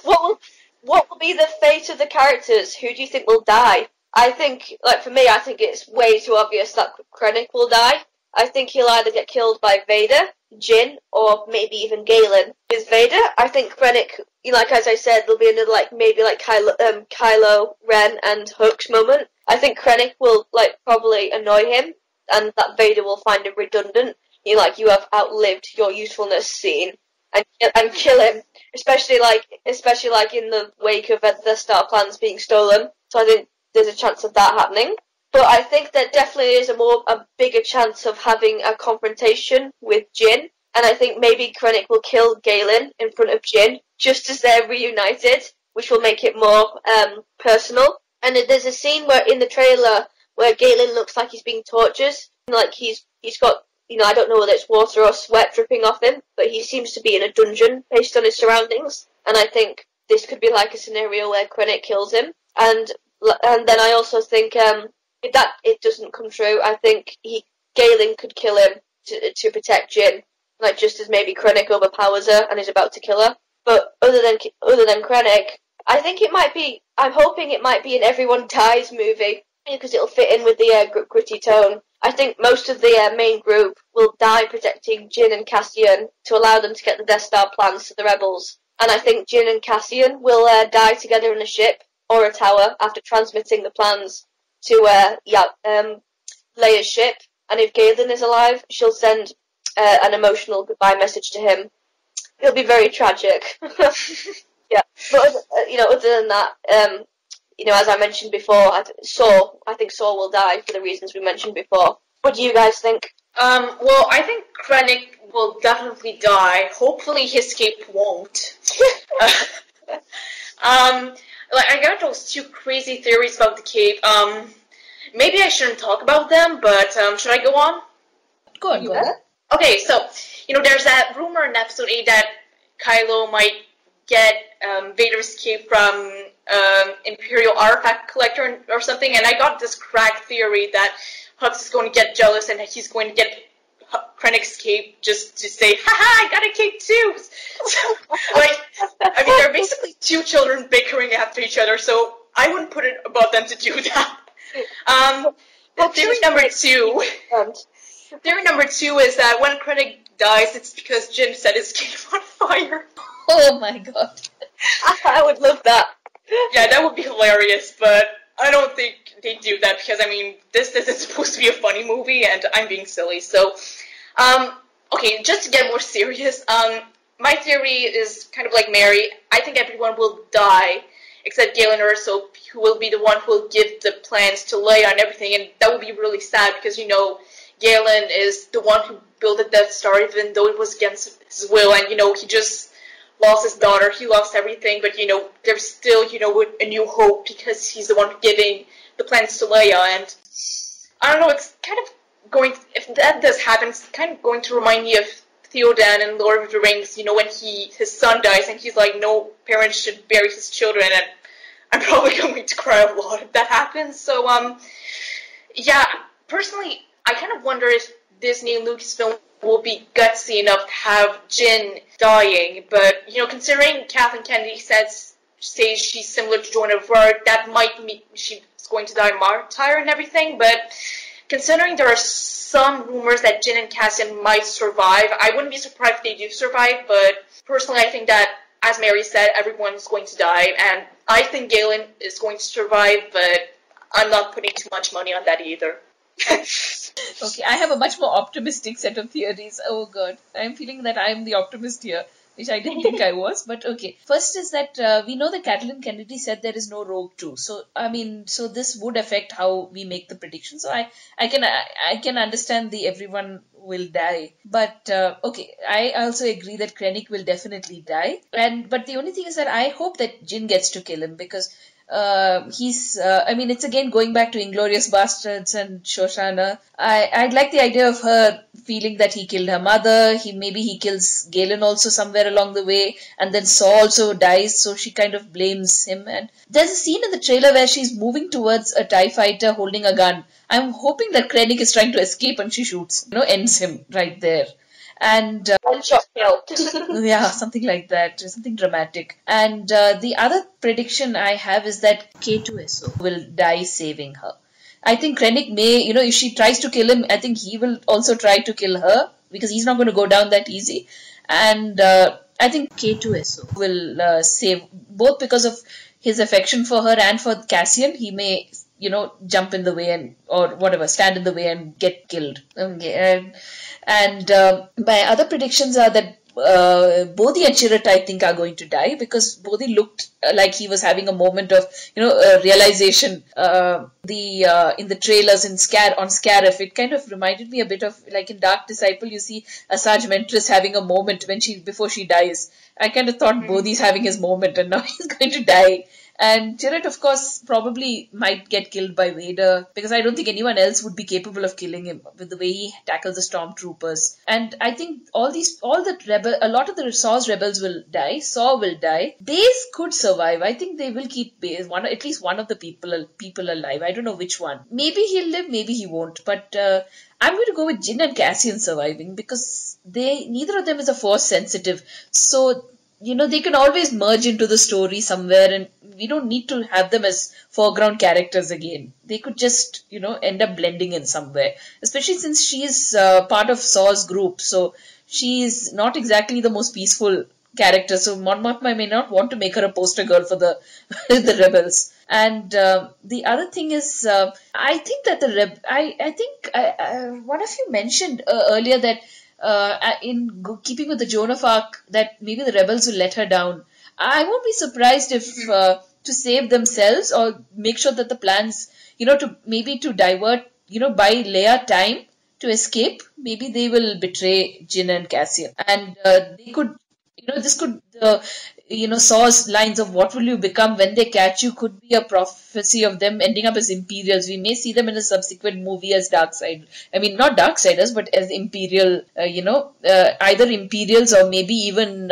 What will be the fate of the characters? Who do you think will die? I think, for me, I think it's way too obvious that Krennic will die. I think he'll either get killed by Vader, Jyn, or maybe even Galen. With Vader, I think Krennic, as I said, there'll be another, maybe Kylo, Ren, and Hux moment. I think Krennic will, probably annoy him, and that Vader will find him redundant. You have outlived your usefulness scene, and kill him. Especially in the wake of the Star plans being stolen. So I think there's a chance of that happening. But I think there definitely is a bigger chance of having a confrontation with Jyn. And I think maybe Krennic will kill Galen in front of Jyn, just as they're reunited, which will make it more personal. And there's a scene in the trailer where Galen looks like he's being tortured. He's got, I don't know whether it's water or sweat dripping off him, but he seems to be in a dungeon based on his surroundings. And I think this could be like a scenario where Krennic kills him. And then I also think if it doesn't come true, I think Galen could kill him to protect Jyn, just as maybe Krennic overpowers her and is about to kill her. But other than Krennic, I think it might be. I'm hoping it might be an Everyone Dies movie, because it'll fit in with the gritty tone. I think most of the main group will die protecting Jyn and Cassian to allow them to get the Death Star plans to the rebels. And I think Jyn and Cassian will die together in a ship or a tower after transmitting the plans to Leia's ship. And if Galen is alive, she'll send an emotional goodbye message to him. It'll be very tragic. Yeah, but other than that, as I mentioned before, I think Saw will die for the reasons we mentioned before. What do you guys think? Well, I think Krennic will definitely die. Hopefully his cape won't. I got those two crazy theories about the cape. Maybe I shouldn't talk about them, but should I go on? Go on, go on. Okay, so, there's that rumor in episode 8 that Kylo might get Vader's cape from Imperial Artifact Collector or something, and I got this crack theory that Hux is going to get jealous and he's going to get Krennic's cape just to say, haha, I got a cape too! So, they're basically two children bickering after each other, so I wouldn't put it above them to do that. Theory number two is that when Krennic dies, it's because Jin set his cape on fire. Oh my god. I would love that. Yeah, that would be hilarious, but I don't think they do that because, this isn't supposed to be a funny movie and I'm being silly. So, okay, just to get more serious, my theory is kind of like Mary. I think everyone will die except Galen Erso, who will be the one who will give the plans to Leia and everything, and that would be really sad because, Galen is the one who built the Death Star even though it was against his will, and, he just lost his daughter, he lost everything, but, there's still, a new hope because he's the one giving the plans to Leia, and I don't know, it's kind of going, if that does happen, it's kind of going to remind me of Theoden in Lord of the Rings, when his son dies and he's like, no parent should bury his children, and I'm probably going to cry a lot if that happens. So, yeah, personally, I kind of wonder if Disney and Lucasfilm will be gutsy enough to have Jin dying, but, considering Kathleen Kennedy says she's similar to Joan of Arc, that might mean she's going to die martyr and everything, but considering there are some rumors that Jin and Cassian might survive, I wouldn't be surprised if they do survive, but personally I think that, as Mary said, everyone's going to die, and I think Galen is going to survive, but I'm not putting too much money on that either. Okay, I have a much more optimistic set of theories. Oh god, I'm feeling that I'm the optimist here, which I didn't think I was, but okay. First is that we know that Kathleen Kennedy said there is no Rogue 2. So, so this would affect how we make the prediction. So I can understand the everyone will die. But, okay, I also agree that Krennic will definitely die. But the only thing is that I hope that Jin gets to kill him because it's again going back to Inglourious Bastards and Shoshana. I'd like the idea of her feeling that he killed her mother. Maybe he kills Galen also somewhere along the way, and then Saw also dies, so she kind of blames him. And there's a scene in the trailer where she's moving towards a TIE fighter holding a gun. I'm hoping that Krennic is trying to escape and she shoots, ends him right there. And one shot kill. Yeah, something like that, something dramatic. And the other prediction I have is that K2SO will die saving her. I think Krennic may, if she tries to kill him, I think he will also try to kill her because he's not going to go down that easy. And I think K2SO will save, both because of his affection for her and for Cassian. He may, jump in the way or whatever, stand in the way and get killed. Okay. And my other predictions are that Bodhi and Chirrut, I think, are going to die because Bodhi looked like he was having a moment of, realization. In the trailers on Scarif, it kind of reminded me a bit of like in Dark Disciple. You see Asajj Ventress having a moment before she dies. I kind of thought Bodhi's having his moment, and now he's going to die. And Chirrut, of course, probably might get killed by Vader because I don't think anyone else would be capable of killing him with the way he tackles the stormtroopers. And I think a lot of the Saw's rebels will die. Saw will die. Baze could survive. I think they will keep Baze, at least one of the people alive. I don't know which one. Maybe he'll live, maybe he won't. But I'm going to go with Jin and Cassian surviving because neither of them is a Force sensitive. So they can always merge into the story somewhere, and we don't need to have them as foreground characters again. They could just, end up blending in somewhere, especially since she is part of Saw's group. So she is not exactly the most peaceful character. So Mon Mothma may not want to make her a poster girl for the the rebels. And the other thing is, I think that one of you mentioned earlier that in keeping with the Joan of Arc, that maybe the rebels will let her down. I won't be surprised if to save themselves or make sure that the plans, to divert, buy Leia time to escape, maybe they will betray Jin and Cassian. And they could, this could, Saw's lines of what will you become when they catch you could be a prophecy of them ending up as Imperials. We may see them in a subsequent movie as Darkseid. I mean, not Darksiders, but as Imperial, either Imperials or maybe even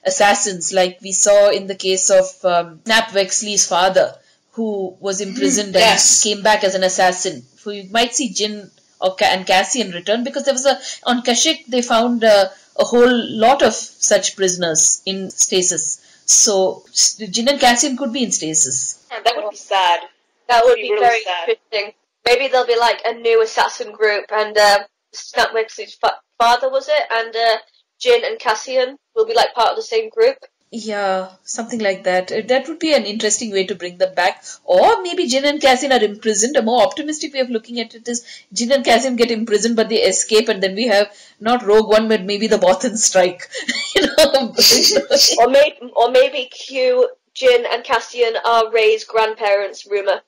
assassins, like we saw in the case of Snap Wexley's father, who was imprisoned and came back as an assassin. So you might see Jin and Cassian return, because there was on Kashyyyk they found a whole lot of such prisoners in stasis. So Jin and Cassian could be in stasis. Yeah, that would be sad. That would be really very sad. interesting. Maybe there'll be like a new assassin group, and Snap Wexley's father, was it? And Jin and Cassian will be like part of the same group. Yeah, something like that. That would be an interesting way to bring them back. Or maybe Jin and Cassian are imprisoned. A more optimistic way of looking at it is Jin and Cassian get imprisoned, but they escape, and then we have not Rogue One, but maybe the Bothan strike. Or maybe Q, Jin, and Cassian are Rey's grandparents. Rumor.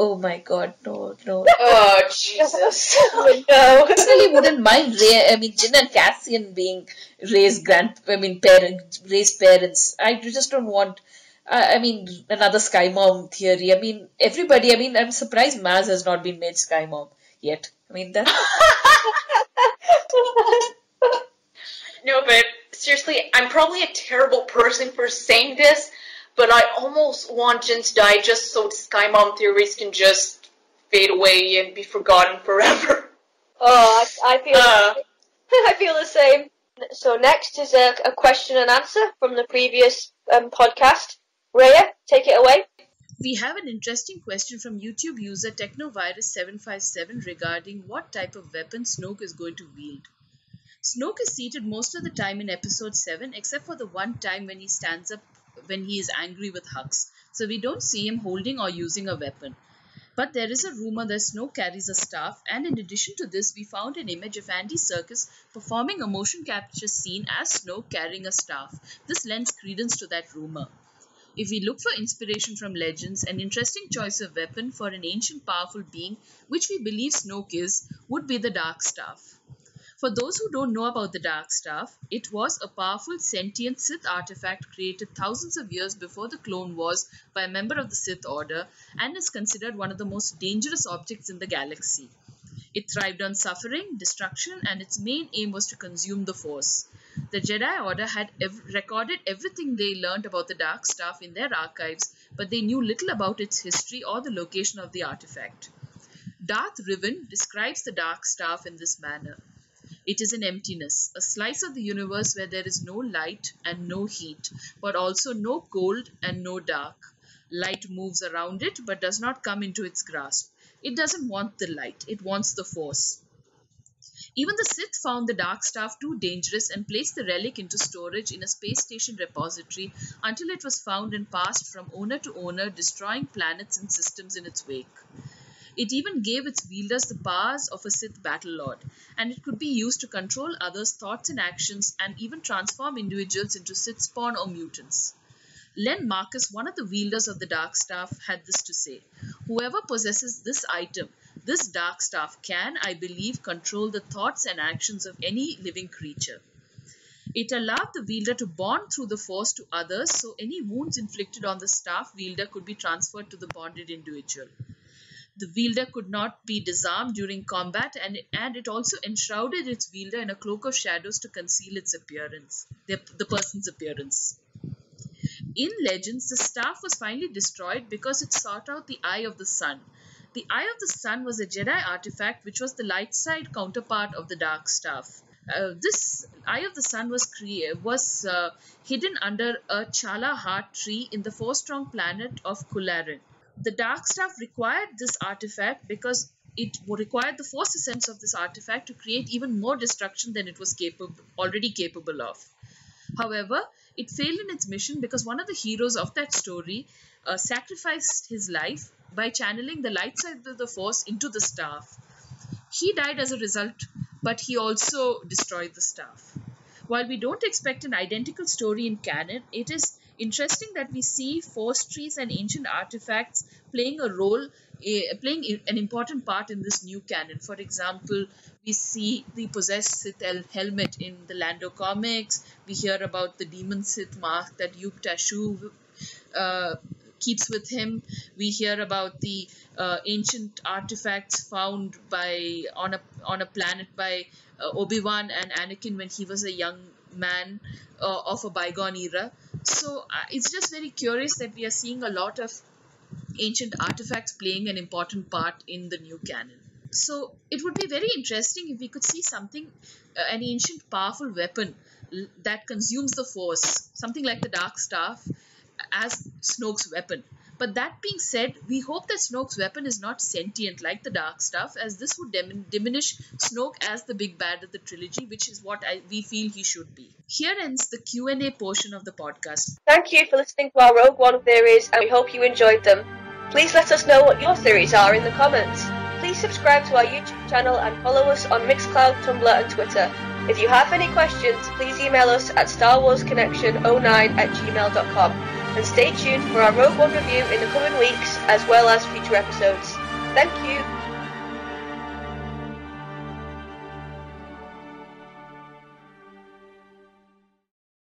Oh my God, no. Oh, Jesus. No. I really wouldn't mind Jin and Cassian being Rey's parents. I just don't want, another Sky Mom theory. Everybody, I'm surprised Maz has not been made Sky Mom yet. That. No, but seriously, I'm probably a terrible person for saying this, but I almost want Jin to die just so Sky Mom theories can just fade away and be forgotten forever. Oh, I feel I feel the same. So next is a question and answer from the previous podcast. Reya, take it away. We have an interesting question from YouTube user Technovirus757 regarding what type of weapon Snoke is going to wield. Snoke is seated most of the time in episode 7, except for the one time when he stands up when he is angry with Hux. So we don't see him holding or using a weapon. But there is a rumor that Snoke carries a staff, and in addition to this, we found an image of Andy Serkis performing a motion capture scene as Snoke carrying a staff. This lends credence to that rumor. If we look for inspiration from legends, an interesting choice of weapon for an ancient powerful being, which we believe Snoke is, would be the Dark Staff. For those who don't know about the Dark Staff, it was a powerful sentient Sith artifact created thousands of years before the Clone Wars by a member of the Sith Order, and is considered one of the most dangerous objects in the galaxy. It thrived on suffering, destruction, and its main aim was to consume the Force. The Jedi Order had recorded everything they learned about the Dark Staff in their archives, but they knew little about its history or the location of the artifact. Darth Revan describes the Dark Staff in this manner. It is an emptiness, a slice of the universe where there is no light and no heat, but also no cold and no dark. Light moves around it, but does not come into its grasp. It doesn't want the light, it wants the Force. Even the Sith found the Dark Staff too dangerous and placed the relic into storage in a space station repository until it was found and passed from owner to owner, destroying planets and systems in its wake. It even gave its wielders the powers of a Sith battle lord, and it could be used to control others' thoughts and actions and even transform individuals into Sith spawn or mutants. Len Marcus, one of the wielders of the Dark Staff, had this to say: "Whoever possesses this item, this Dark Staff can, I believe, control the thoughts and actions of any living creature." It allowed the wielder to bond through the Force to others, so any wounds inflicted on the staff wielder could be transferred to the bonded individual. The wielder could not be disarmed during combat, and it also enshrouded its wielder in a cloak of shadows to conceal its appearance, the person's appearance. In Legends, the staff was finally destroyed because it sought out the Eye of the Sun. The Eye of the Sun was a Jedi artifact which was the light side counterpart of the Dark Staff. This Eye of the Sun was hidden under a Chala Heart tree in the force-strong planet of Kularin. The Dark Staff required this artifact because it required the Force essence of this artifact to create even more destruction than it was already capable of. However, it failed in its mission because one of the heroes of that story sacrificed his life by channeling the light side of the Force into the staff. He died as a result, but he also destroyed the staff. While we don't expect an identical story in canon, it is interesting that we see Force trees and ancient artifacts playing a role playing an important part in this new canon. For example, we see the possessed Sith helmet in the Lando comics. We hear about the demon Sith mask that Yuk Tashu keeps with him. We hear about the ancient artifacts found on a planet by Obi-Wan and Anakin when he was a young man of a bygone era. So it's just very curious that we are seeing a lot of ancient artifacts playing an important part in the new canon. So it would be very interesting if we could see something, an ancient powerful weapon that consumes the Force, something like the Dark Staff, as Snoke's weapon. But that being said, we hope that Snoke's weapon is not sentient like the Dark Staff, as this would diminish Snoke as the big bad of the trilogy, which is what we feel he should be. Here ends the Q&A portion of the podcast. Thank you for listening to our Rogue One theories, and we hope you enjoyed them. Please let us know what your theories are in the comments. Please subscribe to our YouTube channel and follow us on Mixcloud, Tumblr and Twitter. If you have any questions, please email us at starwarsconnection09@gmail.com. And stay tuned for our Rogue One review in the coming weeks, as well as future episodes. Thank you!